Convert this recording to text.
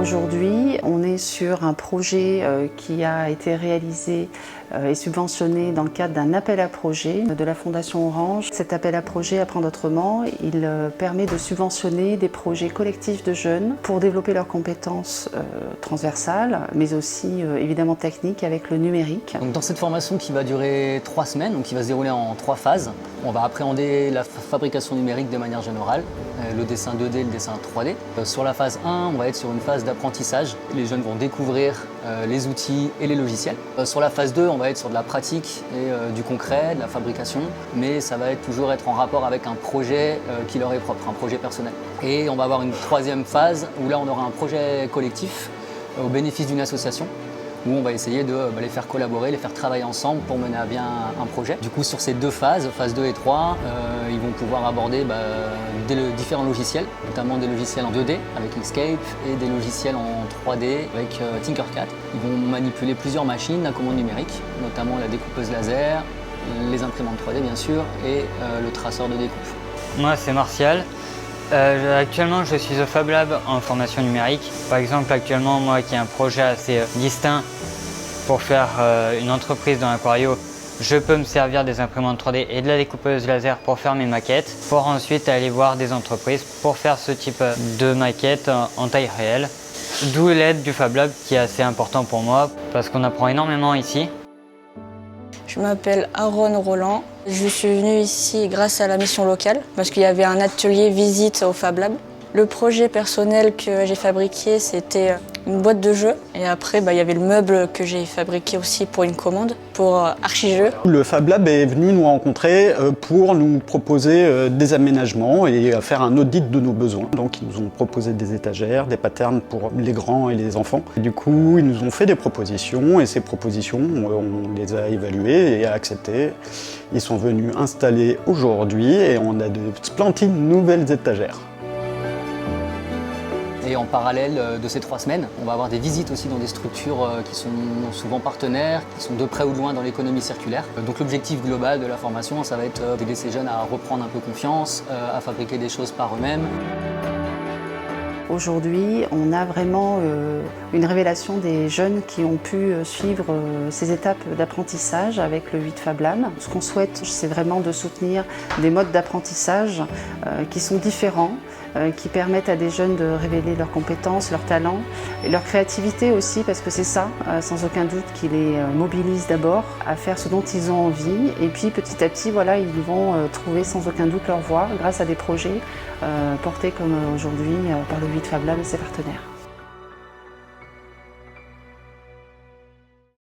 Aujourd'hui, on est sur un projet qui a été réalisé et subventionné dans le cadre d'un appel à projet de la Fondation Orange. Cet appel à projet Apprendre autrement, il permet de subventionner des projets collectifs de jeunes pour développer leurs compétences transversales, mais aussi évidemment techniques avec le numérique. Donc dans cette formation qui va durer 3 semaines, donc qui va se dérouler en 3 phases, on va appréhender la fabrication numérique de manière générale, le dessin 2D, le dessin 3D. Sur la phase 1, on va être sur une phase d'apprentissage. Les jeunes vont découvrir les outils et les logiciels. Sur la phase 2, on va être sur de la pratique et du concret, de la fabrication, mais ça va toujours être en rapport avec un projet qui leur est propre, un projet personnel. Et on va avoir une 3e phase où là on aura un projet collectif au bénéfice d'une association, où on va essayer de les faire collaborer, les faire travailler ensemble pour mener à bien un projet. Du coup, sur ces 2 phases, phase 2 et 3, ils vont pouvoir aborder différents logiciels, notamment des logiciels en 2D avec Inkscape et des logiciels en 3D avec Tinkercad. Ils vont manipuler plusieurs machines, la commande numérique, notamment la découpeuse laser, les imprimantes 3D bien sûr et le traceur de découpe. Moi, c'est Martial. Actuellement, je suis au Fab Lab en formation numérique. Par exemple, actuellement, moi qui ai un projet assez distinct pour faire une entreprise dans l'aquario, je peux me servir des imprimantes 3D et de la découpeuse laser pour faire mes maquettes, pour ensuite aller voir des entreprises pour faire ce type de maquettes en taille réelle. D'où l'aide du Fab Lab qui est assez important pour moi parce qu'on apprend énormément ici. Je m'appelle Aaron Roland. Je suis venue ici grâce à la mission locale parce qu'il y avait un atelier visite au Fab Lab. Le projet personnel que j'ai fabriqué, c'était une boîte de jeux. Et après, il y avait le meuble que j'ai fabriqué aussi pour une commande, pour Archijeux. Le Fab Lab est venu nous rencontrer pour nous proposer des aménagements et faire un audit de nos besoins. Donc ils nous ont proposé des étagères, des patterns pour les grands et les enfants. Et du coup, ils nous ont fait des propositions et ces propositions, on les a évaluées et acceptées. Ils sont venus installer aujourd'hui et on a de splendides nouvelles étagères. Et en parallèle de ces 3 semaines, on va avoir des visites aussi dans des structures qui sont souvent partenaires, qui sont de près ou de loin dans l'économie circulaire. Donc l'objectif global de la formation, ça va être d'aider ces jeunes à reprendre un peu confiance, à fabriquer des choses par eux-mêmes. Aujourd'hui, on a vraiment une révélation des jeunes qui ont pu suivre ces étapes d'apprentissage avec le 8 Fab Lab. Ce qu'on souhaite, c'est vraiment de soutenir des modes d'apprentissage qui sont différents, qui permettent à des jeunes de révéler leurs compétences, leurs talents et leur créativité aussi, parce que c'est ça, sans aucun doute, qui les mobilise d'abord à faire ce dont ils ont envie. Et puis petit à petit, voilà, ils vont trouver sans aucun doute leur voie grâce à des projets portés comme aujourd'hui par le 8 Fab Lab et ses partenaires.